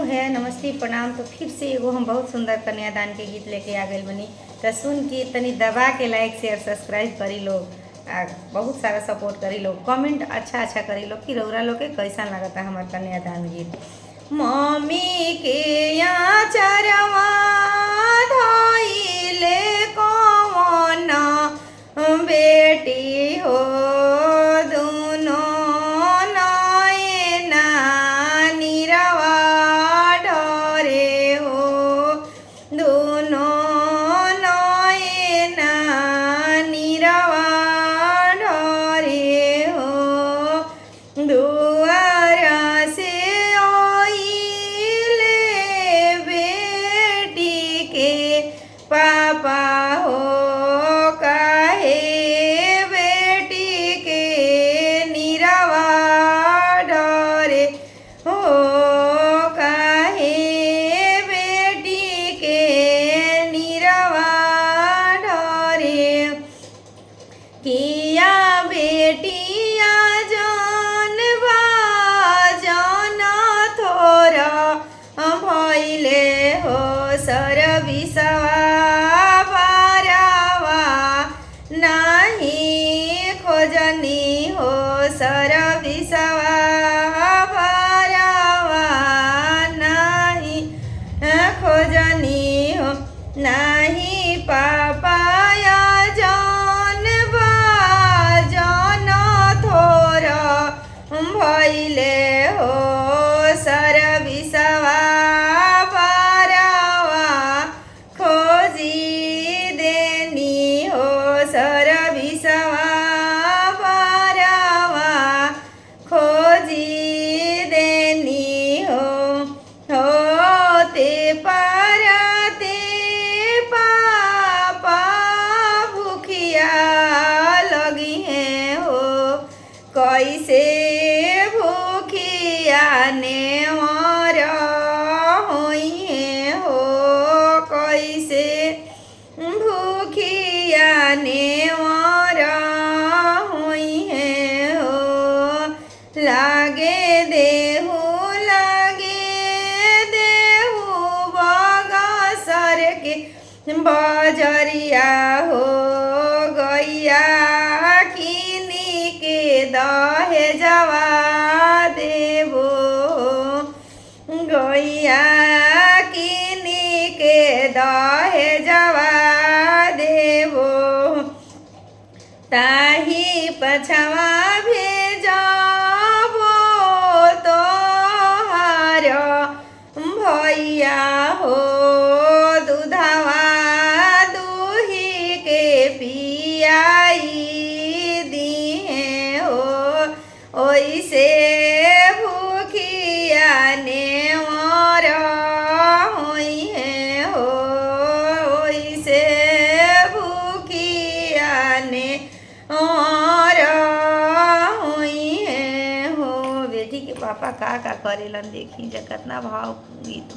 है, नमस्ते प्रणाम। तो फिर से एगो हम बहुत सुंदर कन्यादान के गीत लेके आ गए बनी। तो सुन के तनी दबा के लाइक शेयर सब्सक्राइब करी लोग, बहुत सारा सपोर्ट करी लोग, कमेंट अच्छा अच्छा करी लोग कि रौरा लोग के कैसा लगता है हमारा कन्यादान गीत। मम्मी के यहाँ चरवा धइले कौन बेटी हो पापा हो काहे बेटी के निरवा डरे हो, काहे बेटी के निरवा डरे। किया बेटिया जन बाजन थोरा भइले हो सर विसवा नहीं खोजनी हो सर विसवा भरावा, नहीं खोजनी हो नहीं पापाया जन बाजन थोरा भइले हो सर विसवा सर विसवा भरावा खोजी देनी हो ते परते पापा भूखिया लगी है हो, कैसे भूखिया ने मर होई है हो, कैसे भूखिया ने हुई है हो। लागे देहू बगा सर के बजरिया हो, गैया किनी के दहे जवा देवो, गैया किनी के दहे जवा ताही पछवा भेजबो तोहार भैया हो, दूधवा दूही के पियाई दिहे हो, ओइसे भूखिया ने मर होई है हो, ओइसे भूखिया ने और हुई है हो। बेटी के पापा का करेलन देखी जा कितना भाव गीत बा।